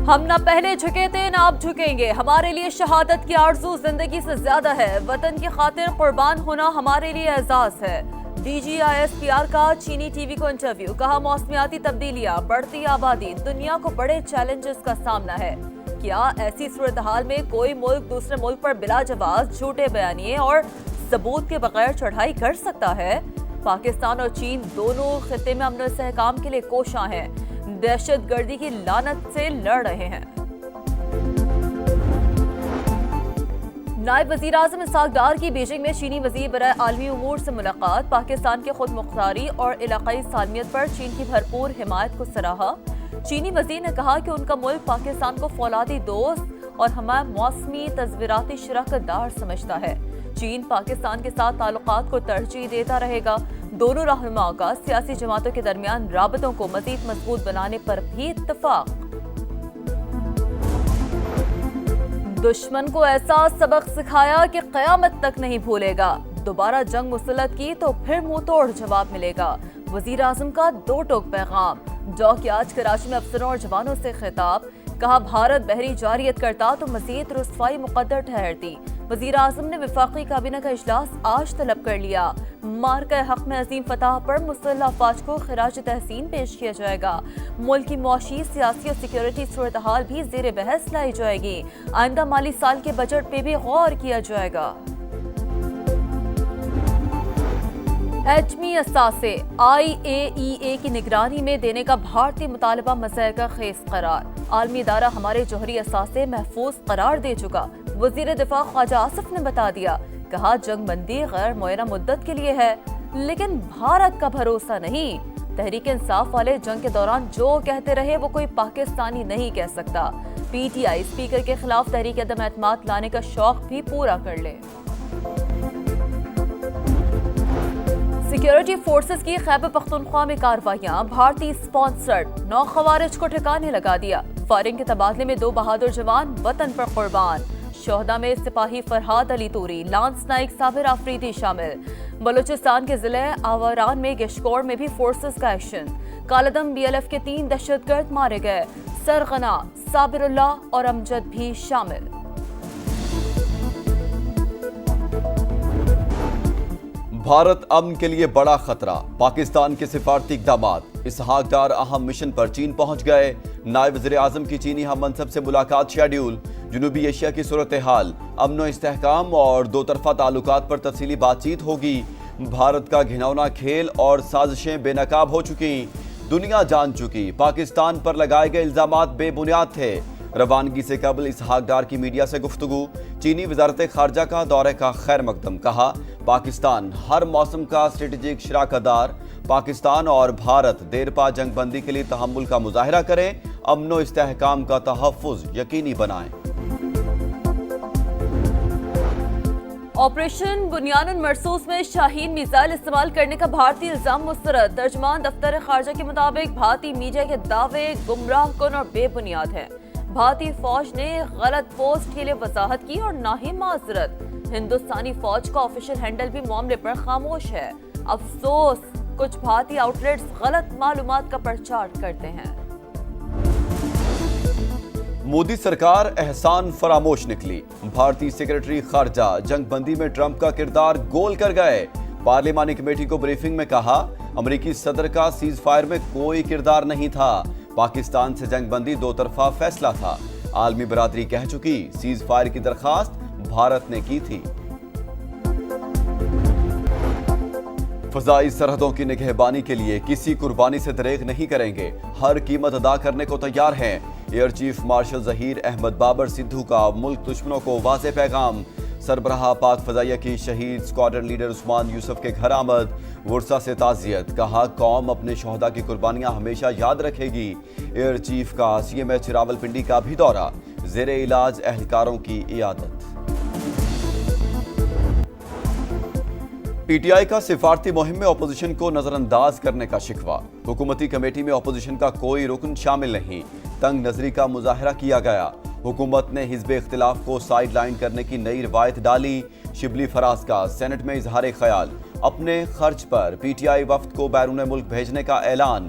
ہم نہ پہلے جھکے تھے نہ اب جھکیں گے. ہمارے لیے شہادت کی آرزو زندگی سے زیادہ ہے. وطن کی خاطر قربان ہونا ہمارے لیے اعزاز ہے. DGISPR کا چینی ٹی وی کو انٹرویو. کہا موسمیاتی تبدیلیاں, بڑھتی آبادی, دنیا کو بڑے چیلنجز کا سامنا ہے. کیا ایسی صورتحال میں کوئی ملک دوسرے ملک پر بلا جواز جھوٹے بیانیے اور ثبوت کے بغیر چڑھائی کر سکتا ہے؟ پاکستان اور چین دونوں خطے میں امن و استحکام کے لیے کوشاں ہیں. دہشت گردی کی لعنت سے لڑ رہے ہیں. نائب وزیر اعظم اسحاق ڈار کی بیجنگ میں چینی وزیر برائے عالمی امور سے ملاقات. پاکستان کے خود مختاری اور علاقائی سالمیت پر چین کی بھرپور حمایت کو سراہا. چینی وزیر نے کہا کہ ان کا ملک پاکستان کو فولادی دوست اور ہمارا موسمی تصویراتی شراکت دار سمجھتا ہے. چین پاکستان کے ساتھ تعلقات کو ترجیح دیتا رہے گا. دونوں رہنماؤں کا سیاسی جماعتوں کے درمیان رابطوں کو مزید مضبوط بنانے پر بھی اتفاق. دشمن کو ایسا سبق سکھایا کہ قیامت تک نہیں بھولے گا. دوبارہ جنگ مسلط کی تو پھر منہ توڑ جواب ملے گا. وزیر اعظم کا دو ٹوک پیغام. ڈاک یارڈ کراچی میں افسروں اور جوانوں سے خطاب. کہا بھارت بحری جارحیت کرتا تو مزید رسوائی مقدر ٹھہرتی. وزیر اعظم نے وفاقی کابینہ کا اجلاس آج طلب کر لیا. مارکہ حق میں عظیم فتح پر مسلح افواج کو خراج تحسین پیش کیا جائے گا. ملک کی معاشی, سیاسی اور سیکیورٹی صورتحال بھی زیر بحث لائی جائے گی. آئندہ مالی سال کے بجٹ پہ بھی غور کیا جائے گا. ایٹمی اثاثے IAEA کی نگرانی میں دینے کا بھارتی مطالبہ مضحکہ خیز قرار. عالمی ادارہ ہمارے جوہری اثاثے محفوظ قرار دے چکا. وزیر دفاع خواجہ آصف نے بتا دیا. کہا جنگ بندی غیر معینہ مدت کے لیے ہے لیکن بھارت کا بھروسہ نہیں. تحریک انصاف والے جنگ کے دوران جو کہتے رہے وہ کوئی پاکستانی نہیں کہہ سکتا. PTI اسپیکر کے خلاف تحریک عدم اعتماد لانے کا شوق بھی پورا کر لے. سیکیورٹی فورسز کی خیبر پختونخوا میں کارروائیاں. بھارتی اسپانسرڈ 9 خوارج کو ٹھکانے لگا دیا. فائرنگ کے تبادلے میں 2 بہادر جوان وطن پر قربان. شہداء میں سپاہی فرحاد علی توری, لانس نائک صابر آفریدی شامل. بلوچستان کے ضلع آوران میں گشکور میں بھی فورسز کا ایکشن. کالعدم BLF کے 3 دہشت گرد مارے گئے. سرغنا, صابر اللہ اور امجد بھی شامل. بھارت امن کے لیے بڑا خطرہ. پاکستان کے سفارتی اقدامات. اسحاق ڈار اہم مشن پر چین پہنچ گئے. نائب وزیر اعظم کی چینی ہم منصب سے ملاقات شیڈیول. جنوبی ایشیا کی صورتحال, امن و استحکام اور دو طرفہ تعلقات پر تفصیلی بات چیت ہوگی. بھارت کا گھناؤنا کھیل اور سازشیں بے نقاب ہو چکی. دنیا جان چکی پاکستان پر لگائے گئے الزامات بے بنیاد تھے. روانگی سے قبل اسحاق ڈار کی میڈیا سے گفتگو. چینی وزارت خارجہ کا دورے کا خیر مقدم. کہا پاکستان ہر موسم کا اسٹریٹجک شراکت دار. پاکستان اور بھارت دیرپا جنگ بندی کے لیے تحمل کا مظاہرہ کریں. امن و استحکام کا تحفظ یقینی بنائیں. آپریشن بنیان مرصوص میں شاہین میزائل استعمال کرنے کا بھارتی الزام مسترد. ترجمان دفتر خارجہ کے مطابق بھارتی میڈیا کے دعوے گمراہ کن اور بے بنیاد ہیں. بھارتی فوج نے غلط پوسٹ کے لیے وضاحت کی اور نہ ہی معذرت. ہندوستانی فوج کا آفیشیل ہینڈل بھی معاملے پر خاموش ہے. افسوس کچھ بھارتی آؤٹ لیٹس غلط معلومات کا پرچار کرتے ہیں. مودی سرکار احسان فراموش نکلی. بھارتی سیکرٹری خارجہ جنگ بندی میں ٹرمپ کا کردار گول کر گئے. پارلیمانی کمیٹی کو بریفنگ میں کہا امریکی صدر کا سیز فائر میں کوئی کردار نہیں تھا. پاکستان سے جنگ بندی دو طرفہ فیصلہ تھا. عالمی برادری کہہ چکی سیز فائر کی درخواست بھارت نے کی تھی. فضائی سرحدوں کی نگہبانی کے لیے کسی قربانی سے دریغ نہیں کریں گے. ہر قیمت ادا کرنے کو تیار ہیں. Air chief marshal Zaheer Ahmed Babar Sidhu کا ملک دشمنوں کو واضح پیغام. سربراہ پاک فضائیہ کی شہید اسکواڈرن لیڈر عثمان یوسف کے گھر آمد. ورثہ سے تعزیت. کہا قوم اپنے شہداء کی قربانیاں ہمیشہ یاد رکھے گی. ایئر چیف کا CMH راولپنڈی کا بھی دورہ. زیر علاج اہلکاروں کی عیادت. PTI کا سفارتی مہم میں اپوزیشن کو نظر انداز کرنے کا شکوہ. حکومتی کمیٹی میں اپوزیشن کا کوئی رکن شامل نہیں. تنگ نظری کا مظاہرہ کیا گیا. حکومت نے حزب اختلاف کو سائیڈ لائن کرنے کی نئی روایت ڈالی. شبلی فراز کا سینٹ میں اظہار خیال. اپنے خرچ پر PTI وفد کو بیرون ملک بھیجنے کا اعلان.